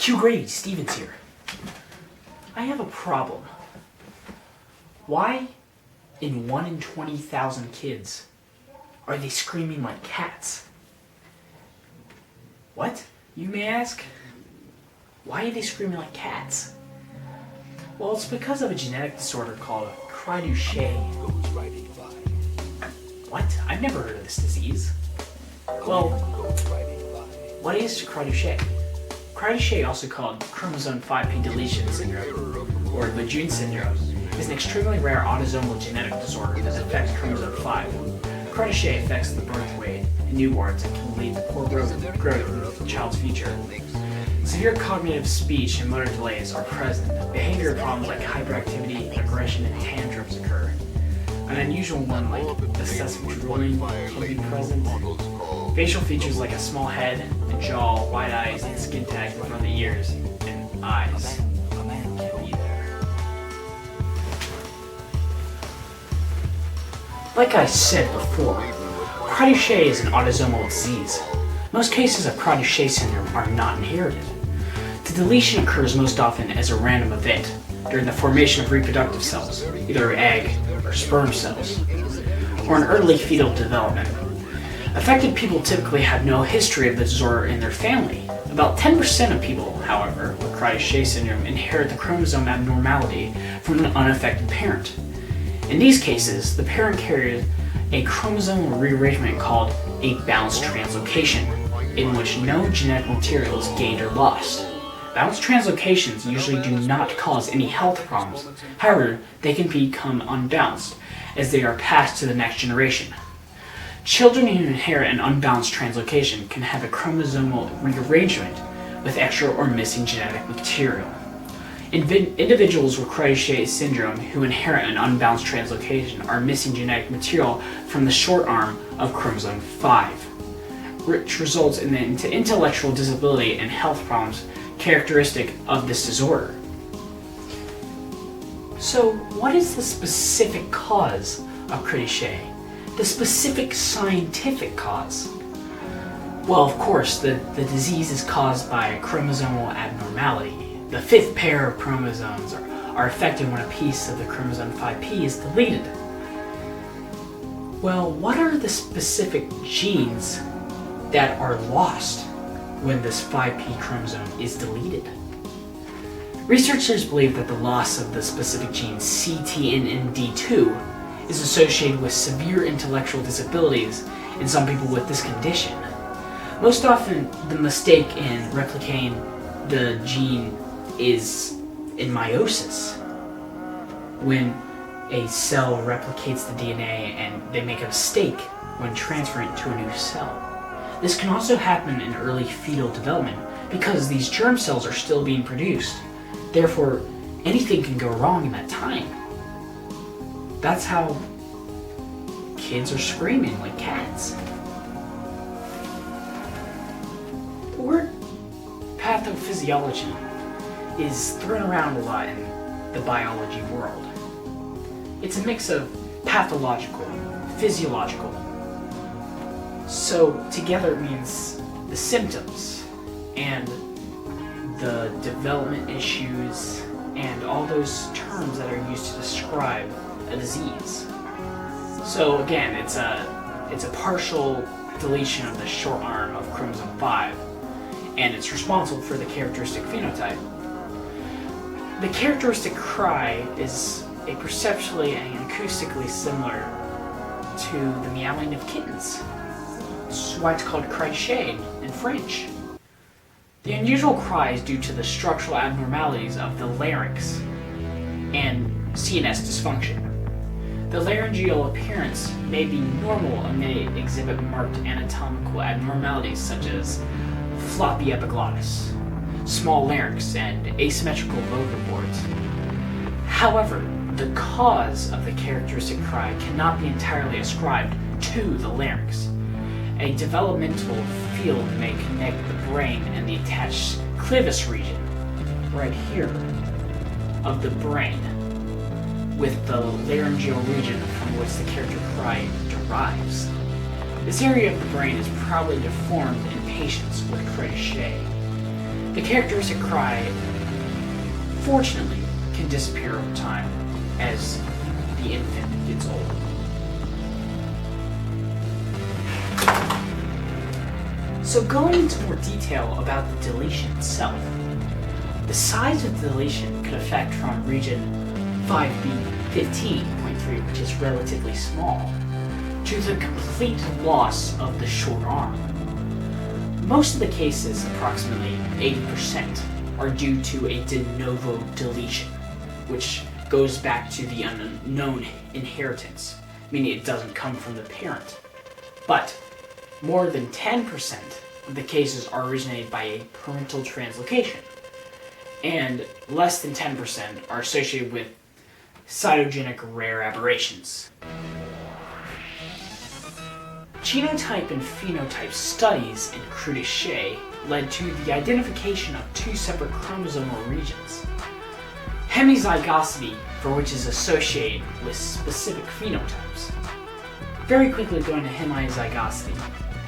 Q Grady, Stevens here. I have a problem. Why, in 1 in 20,000 kids, are they screaming like cats? What, you may ask? Why are they screaming like cats? Well, it's because of a genetic disorder called Cri-du-Chat. What? I've never heard of this disease. Well, what is Cri-du-Chat? Cri-du-Chat, also called chromosome 5p deletion syndrome, or Lejeune syndrome, is an extremely rare autosomal genetic disorder that affects chromosome 5. Cri-du-Chat affects the birth weight in newborns and can lead to poor growth of the child's future. Severe cognitive, speech, and motor delays are present. Behavioral problems like hyperactivity, aggression, and tantrums occur. An unusual one like excessive drooling can be present. Facial features like a small head, a jaw, wide eyes, and skin tags in front of the ears and eyes can be there. Like I said before, Cri-du-Chat is an autosomal disease. Most cases of Cri-du-Chat syndrome are not inherited. The deletion occurs most often as a random event during the formation of reproductive cells, either egg or sperm cells, or in early fetal development. Affected people typically have no history of the disorder in their family. About 10% of people, however, with Cri-du-Chat syndrome inherit the chromosome abnormality from an unaffected parent. In these cases, the parent carried a chromosomal rearrangement called a balanced translocation, in which no genetic material is gained or lost. Balanced translocations usually do not cause any health problems. However, they can become unbalanced as they are passed to the next generation. Children who inherit an unbalanced translocation can have a chromosomal rearrangement with extra or missing genetic material. Individuals with Cri-du-Chat syndrome who inherit an unbalanced translocation are missing genetic material from the short arm of chromosome 5, which results in the intellectual disability and health problems characteristic of this disorder. So, what is the specific cause of Cri-du-Chat? The specific scientific cause? Well, of course, the disease is caused by a chromosomal abnormality. The fifth pair of chromosomes are affected when a piece of the chromosome 5p is deleted. Well, what are the specific genes that are lost when this 5p chromosome is deleted? Researchers believe that the loss of the specific gene CTNND2 is associated with severe intellectual disabilities in some people with this condition. Most often, the mistake in replicating the gene is in meiosis, when a cell replicates the DNA and they make a mistake when transferring it to a new cell. This can also happen in early fetal development because these germ cells are still being produced. Therefore, anything can go wrong in that time. That's how kids are screaming like cats. The word pathophysiology is thrown around a lot in the biology world. It's a mix of pathological, physiological. So together it means the symptoms and the development issues and all those terms that are used to describe a disease. So again, it's a partial deletion of the short arm of chromosome 5, and it's responsible for the characteristic phenotype. The characteristic cry is a perceptually and acoustically similar to the meowing of kittens. That's why it's called Cri-du-Chat in French. The unusual cry is due to the structural abnormalities of the larynx and CNS dysfunction. The laryngeal appearance may be normal and may exhibit marked anatomical abnormalities such as floppy epiglottis, small larynx, and asymmetrical vocal cords. However, the cause of the characteristic cry cannot be entirely ascribed to the larynx. A developmental field may connect the brain and the attached clivus region, right here, of the brain, with the laryngeal region from which the character cry derives. This area of the brain is probably deformed in patients with Cri-du-Chat. The characteristic cry, fortunately, can disappear over time as the infant gets older. So going into more detail about the deletion itself, the size of the deletion could affect from region 5B15.3, which is relatively small, to the complete loss of the short arm. Most of the cases, approximately 80%, are due to a de novo deletion, which goes back to the unknown inheritance, meaning it doesn't come from the parent. But more than 10% of the cases are originated by a parental translocation, and less than 10% are associated with cytogenic rare aberrations. Genotype and phenotype studies in Cri-du-Chat led to the identification of two separate chromosomal regions. Hemizygosity, for which is associated with specific phenotypes. Very quickly going to hemizygosity.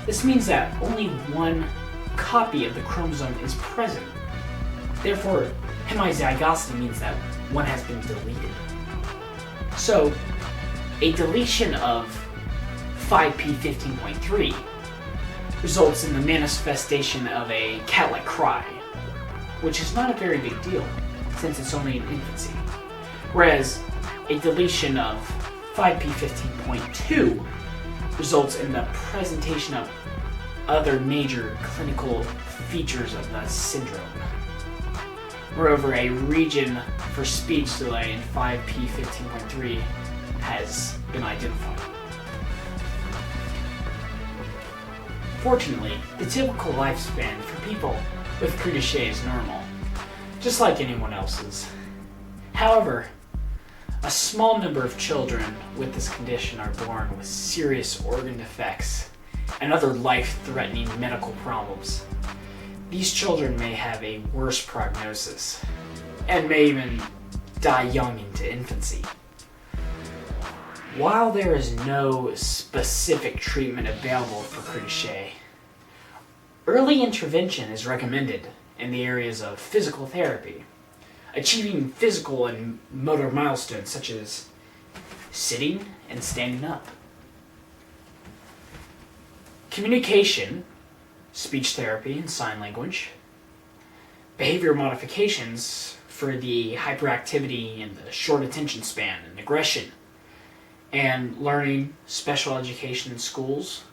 This means that only one copy of the chromosome is present. Therefore, hemizygosity means that one has been deleted. So, a deletion of 5p15.3 results in the manifestation of a cat-like cry, which is not a very big deal since it's only in infancy. Whereas a deletion of 5p15.2 results in the presentation of other major clinical features of the syndrome. Moreover, a region for speech delay in 5p15.3 has been identified. Fortunately, the typical lifespan for people with Cri-du-Chat is normal, just like anyone else's. However, a small number of children with this condition are born with serious organ defects and other life-threatening medical problems. These children may have a worse prognosis and may even die young into infancy. While there is no specific treatment available for Cri-du-Chat, early intervention is recommended in the areas of physical therapy, achieving physical and motor milestones such as sitting and standing up. Communication, speech therapy and sign language, behavior modifications for the hyperactivity and the short attention span and aggression, and learning special education in schools.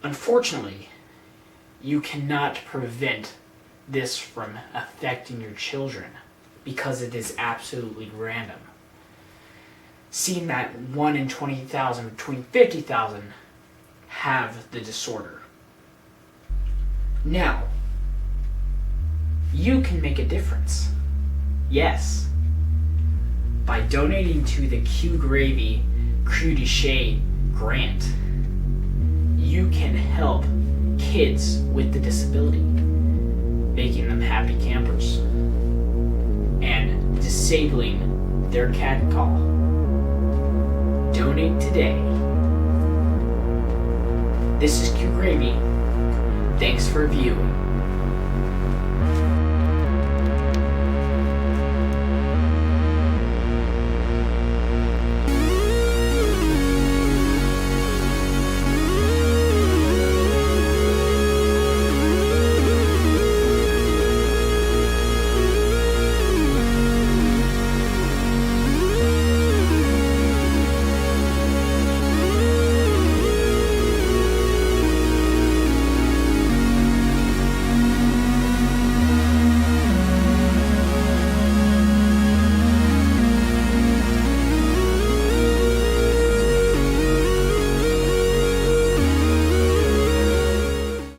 Unfortunately, you cannot prevent this from affecting your children because it is absolutely random. Seeing that 1 in 20,000 between 50,000 have the disorder. Now, you can make a difference. Yes. By donating to the Q-Gravy Cri-du-Chat grant, you can help kids with the disability, making them happy campers, and disabling their cat call. Donate today. This is Q-Gravy. Thanks for viewing.